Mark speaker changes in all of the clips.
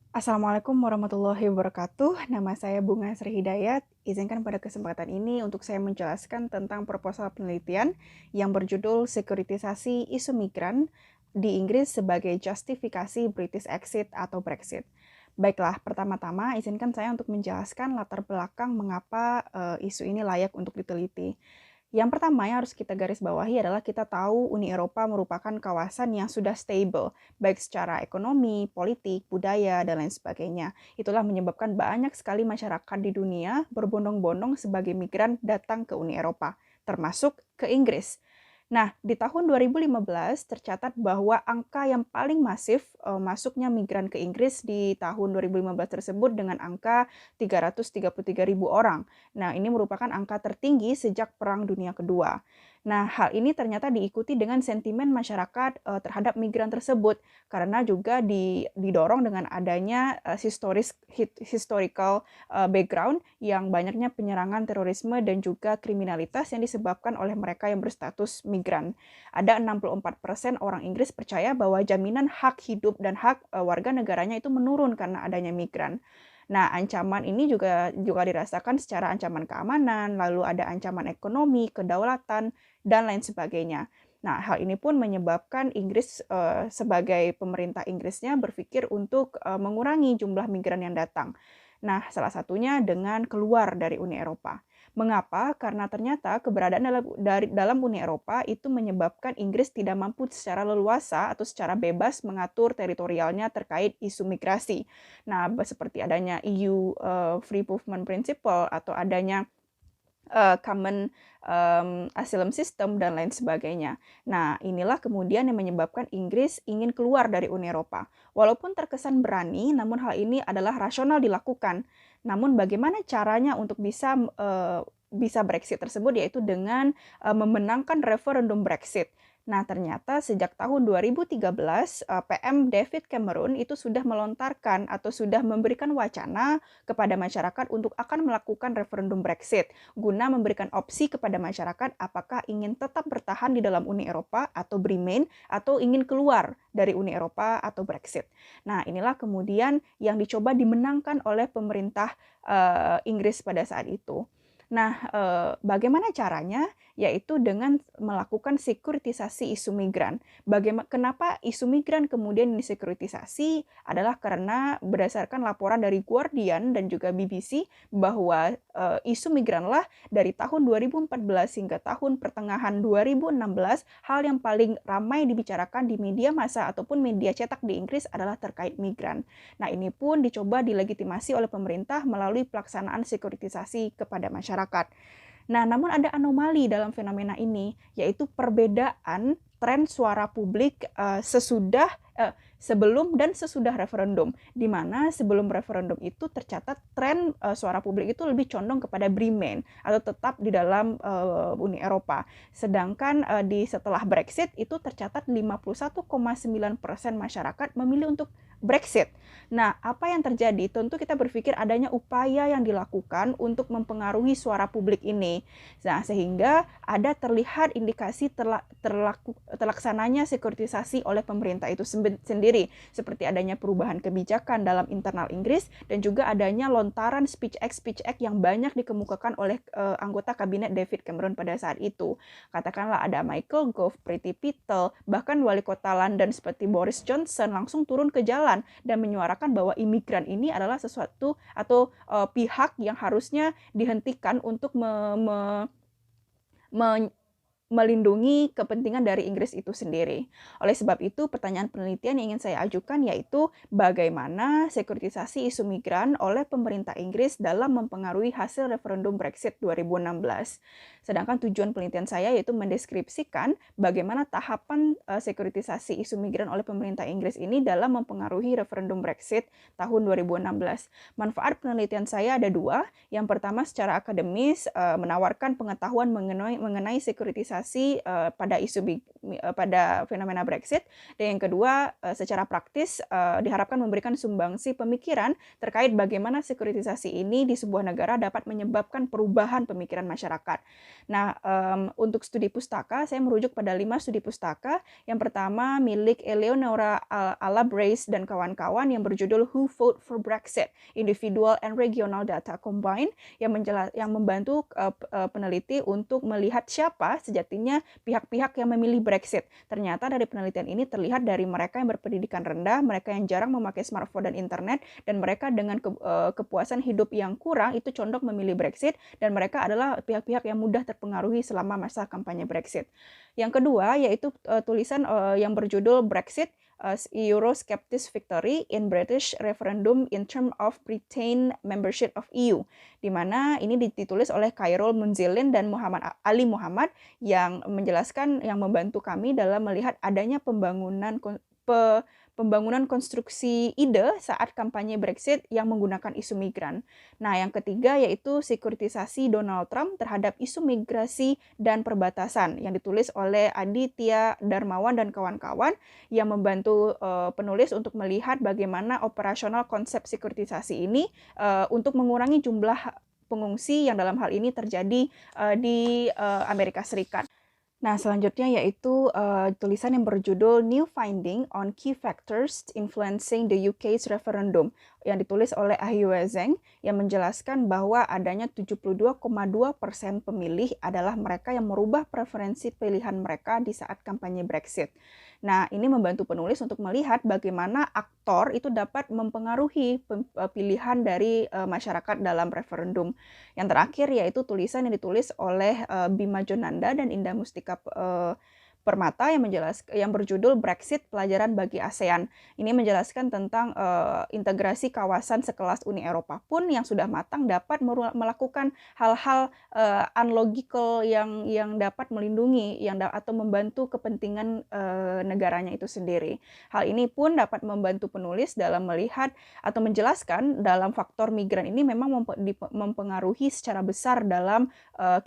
Speaker 1: Assalamualaikum warahmatullahi wabarakatuh. Nama saya Bunga Sri Hidayat. Izinkan pada kesempatan ini untuk saya menjelaskan tentang proposal penelitian yang berjudul Sekuritisasi Isu Migran di Inggris sebagai Justifikasi British Exit atau Brexit. Baiklah, pertama-tama izinkan saya untuk menjelaskan latar belakang mengapa isu ini layak untuk diteliti. Yang pertama yang harus kita garis bawahi adalah kita tahu Uni Eropa merupakan kawasan yang sudah stable, baik secara ekonomi, politik, budaya, dan lain sebagainya. Itulah menyebabkan banyak sekali masyarakat di dunia berbondong-bondong sebagai migran datang ke Uni Eropa, termasuk ke Inggris. Nah, di tahun 2015 tercatat bahwa angka yang paling masif masuknya migran ke Inggris di tahun 2015 tersebut dengan angka 333.000 orang. Nah, ini merupakan angka tertinggi sejak Perang Dunia Kedua. Nah, hal ini ternyata diikuti dengan sentimen masyarakat terhadap migran tersebut karena juga didorong dengan adanya historical background yang banyaknya penyerangan terorisme dan juga kriminalitas yang disebabkan oleh mereka yang berstatus migran. Ada 64% orang Inggris percaya bahwa jaminan hak hidup dan hak warga negaranya itu menurun karena adanya migran. Nah, ancaman ini juga dirasakan secara ancaman keamanan, lalu ada ancaman ekonomi, kedaulatan, dan lain sebagainya. Nah, hal ini pun menyebabkan Inggris sebagai pemerintah Inggrisnya berpikir untuk mengurangi jumlah migran yang datang. Nah, salah satunya dengan keluar dari Uni Eropa. Mengapa? Karena ternyata keberadaan dalam Uni Eropa itu menyebabkan Inggris tidak mampu secara leluasa atau secara bebas mengatur teritorialnya terkait isu migrasi. Nah, seperti adanya EU Free Movement Principle atau adanya common asylum system dan lain sebagainya. Nah, inilah kemudian yang menyebabkan Inggris ingin keluar dari Uni Eropa. Walaupun terkesan berani, namun hal ini adalah rasional dilakukan. Namun bagaimana caranya untuk bisa Brexit tersebut yaitu dengan memenangkan referendum Brexit. Nah, ternyata sejak tahun 2013 PM David Cameron itu sudah melontarkan atau sudah memberikan wacana kepada masyarakat untuk akan melakukan referendum Brexit guna memberikan opsi kepada masyarakat apakah ingin tetap bertahan di dalam Uni Eropa atau remain atau ingin keluar dari Uni Eropa atau Brexit. Nah, inilah kemudian yang dicoba dimenangkan oleh pemerintah Inggris pada saat itu. Nah, bagaimana caranya? Yaitu dengan melakukan sekuritisasi isu migran. Kenapa isu migran kemudian disekuritisasi? Adalah karena berdasarkan laporan dari Guardian dan juga BBC bahwa isu migranlah dari tahun 2014 hingga tahun pertengahan 2016 hal yang paling ramai dibicarakan di media massa ataupun media cetak di Inggris adalah terkait migran. Nah, ini pun dicoba dilegitimasi oleh pemerintah melalui pelaksanaan sekuritisasi kepada masyarakat. Nah, namun ada anomali dalam fenomena ini, yaitu perbedaan tren suara publik sebelum dan sesudah referendum, di mana sebelum referendum itu tercatat tren suara publik itu lebih condong kepada Remain atau tetap di dalam Uni Eropa. Sedangkan setelah Brexit itu tercatat 51,9% masyarakat memilih untuk Brexit. Nah, apa yang terjadi? Tentu kita berpikir adanya upaya yang dilakukan untuk mempengaruhi suara publik ini. Nah, sehingga ada terlihat indikasi terlaksananya sekuritisasi oleh pemerintah itu sendiri, seperti adanya perubahan kebijakan dalam internal Inggris dan juga adanya lontaran speech act yang banyak dikemukakan oleh anggota kabinet David Cameron pada saat itu. Katakanlah ada Michael Gove, Priti Patel, bahkan wali kota London seperti Boris Johnson langsung turun ke jalan dan menyuarakan bahwa imigran ini adalah sesuatu atau pihak yang harusnya dihentikan untuk melindungi kepentingan dari Inggris itu sendiri. Oleh sebab itu, pertanyaan penelitian yang ingin saya ajukan yaitu bagaimana sekuritisasi isu migran oleh pemerintah Inggris dalam mempengaruhi hasil referendum Brexit 2016. Sedangkan tujuan penelitian saya yaitu mendeskripsikan bagaimana tahapan sekuritisasi isu migran oleh pemerintah Inggris ini dalam mempengaruhi referendum Brexit tahun 2016. Manfaat penelitian saya ada dua. Yang pertama secara akademis menawarkan pengetahuan mengenai sekuritisasi sekuritisasi pada fenomena Brexit. Dan yang kedua, secara praktis diharapkan memberikan sumbangsi pemikiran terkait bagaimana sekuritisasi ini di sebuah negara dapat menyebabkan perubahan pemikiran masyarakat. Nah, untuk studi pustaka, saya merujuk pada 5 studi pustaka. Yang pertama milik Eleonora Alabrace dan kawan-kawan yang berjudul Who Vote for Brexit? Individual and Regional Data Combined, yang membantu peneliti untuk melihat siapa sejatinya pihak-pihak yang memilih Brexit. Ternyata dari penelitian ini terlihat dari mereka yang berpendidikan rendah, mereka yang jarang memakai smartphone dan internet, dan mereka dengan kepuasan hidup yang kurang itu condong memilih Brexit, dan mereka adalah pihak-pihak yang mudah terpengaruhi selama masa kampanye Brexit. Yang kedua yaitu tulisan yang berjudul Brexit, Eurosceptics Victory in British Referendum in Terms of Britain Membership of EU, di mana ini ditulis oleh Khairul Munzilin dan Ali Muhammad yang menjelaskan, yang membantu kami dalam melihat adanya pembangunan konstruksi ide saat kampanye Brexit yang menggunakan isu migran. Nah, yang ketiga yaitu sekuritisasi Donald Trump terhadap isu migrasi dan perbatasan yang ditulis oleh Aditya Darmawan dan kawan-kawan yang membantu penulis untuk melihat bagaimana operasional konsep sekuritisasi ini untuk mengurangi jumlah pengungsi yang dalam hal ini terjadi di Amerika Serikat. Nah, selanjutnya yaitu tulisan yang berjudul New Finding on Key Factors Influencing the UK's Referendum yang ditulis oleh Ahiyue Zheng yang menjelaskan bahwa adanya 72,2% pemilih adalah mereka yang merubah preferensi pilihan mereka di saat kampanye Brexit. Nah, ini membantu penulis untuk melihat bagaimana aktor itu dapat mempengaruhi pilihan dari masyarakat dalam referendum. Yang terakhir yaitu tulisan yang ditulis oleh Bima Jonanda dan Indah Mustika Permata yang berjudul Brexit Pelajaran bagi ASEAN. Ini menjelaskan tentang integrasi kawasan sekelas Uni Eropa pun yang sudah matang dapat melakukan hal-hal unlogical yang dapat melindungi atau membantu kepentingan negaranya itu sendiri. Hal ini pun dapat membantu penulis dalam melihat atau menjelaskan dalam faktor migran ini memang mempengaruhi secara besar dalam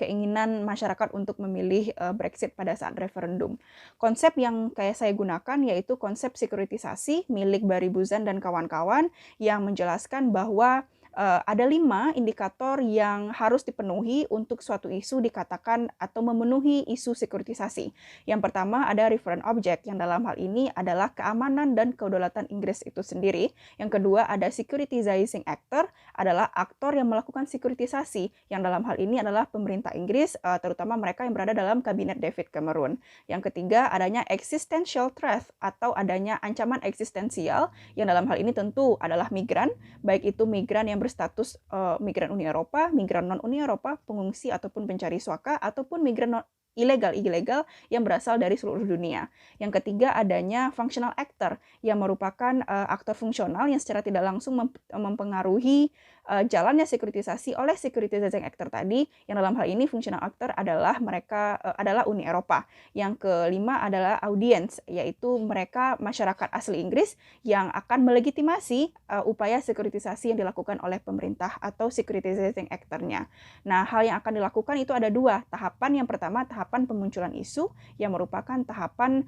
Speaker 1: keinginan masyarakat untuk memilih Brexit pada saat referendum. Konsep yang kayak saya gunakan yaitu konsep sekuritisasi milik Barry Buzan dan kawan-kawan yang menjelaskan bahwa ada 5 indikator yang harus dipenuhi untuk suatu isu dikatakan atau memenuhi isu sekuritisasi. Yang pertama ada referent object, yang dalam hal ini adalah keamanan dan kedaulatan Inggris itu sendiri. Yang kedua ada securitizing actor, adalah aktor yang melakukan sekuritisasi, yang dalam hal ini adalah pemerintah Inggris, terutama mereka yang berada dalam kabinet David Cameron. Yang ketiga adanya existential threat atau adanya ancaman eksistensial, yang dalam hal ini tentu adalah migran, baik itu migran yang berstatus migran Uni Eropa, migran non-Uni Eropa, pengungsi ataupun pencari suaka, ataupun migran ilegal yang berasal dari seluruh dunia. Yang ketiga adanya functional actor yang merupakan aktor fungsional yang secara tidak langsung mempengaruhi jalannya sekuritisasi oleh securitizing actor tadi, yang dalam hal ini functional actor adalah Uni Eropa. Yang kelima adalah audience, yaitu mereka masyarakat asli Inggris yang akan melegitimasi upaya sekuritisasi yang dilakukan oleh pemerintah atau securitizing actor-nya. Nah, hal yang akan dilakukan itu ada 2 tahapan. Yang pertama tahapan pemunculan isu yang merupakan tahapan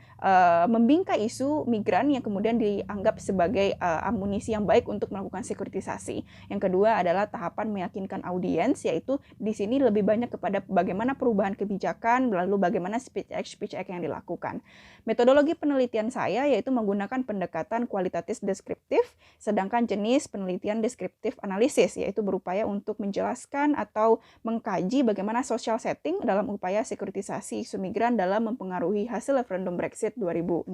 Speaker 1: membingkai isu migran yang kemudian dianggap sebagai amunisi yang baik untuk melakukan sekuritisasi. Yang kedua adalah tahapan meyakinkan audiens, yaitu di sini lebih banyak kepada bagaimana perubahan kebijakan, lalu bagaimana speech act yang dilakukan. Metodologi penelitian saya yaitu menggunakan pendekatan kualitatif deskriptif, sedangkan jenis penelitian deskriptif analisis, yaitu berupaya untuk menjelaskan atau mengkaji bagaimana social setting dalam upaya sekuritisasi isu migran dalam mempengaruhi hasil referendum Brexit 2016.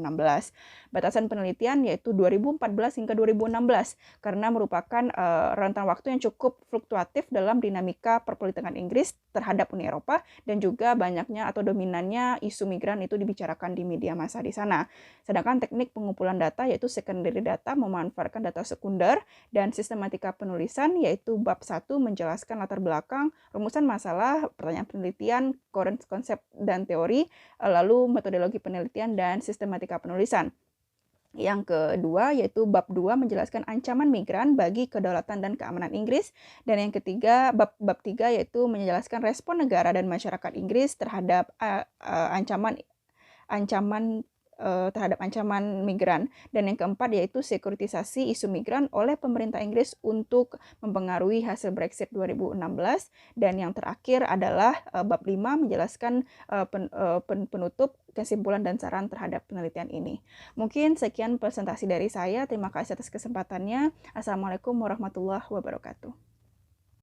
Speaker 1: Batasan penelitian yaitu 2014 hingga 2016 karena merupakan rentang waktu yang cukup fluktuatif dalam dinamika perpolitikan Inggris terhadap Uni Eropa, dan juga banyaknya atau dominannya isu migran itu dibicarakan di media massa di sana. Sedangkan teknik pengumpulan data yaitu secondary data memanfaatkan data sekunder, dan sistematika penulisan yaitu bab 1 menjelaskan latar belakang, rumusan masalah, pertanyaan penelitian, konsep dan teori, lalu metodologi penelitian dan sistematika penulisan. Yang kedua yaitu bab 2 menjelaskan ancaman migran bagi kedaulatan dan keamanan Inggris, dan yang ketiga bab 3 yaitu menjelaskan respon negara dan masyarakat Inggris terhadap ancaman ancaman terhadap ancaman migran, dan yang keempat yaitu sekuritisasi isu migran oleh pemerintah Inggris untuk mempengaruhi hasil Brexit 2016, dan yang terakhir adalah bab 5 menjelaskan penutup kesimpulan dan saran terhadap penelitian ini. Mungkin sekian presentasi dari saya. Terima kasih atas kesempatannya. Assalamualaikum warahmatullahi wabarakatuh.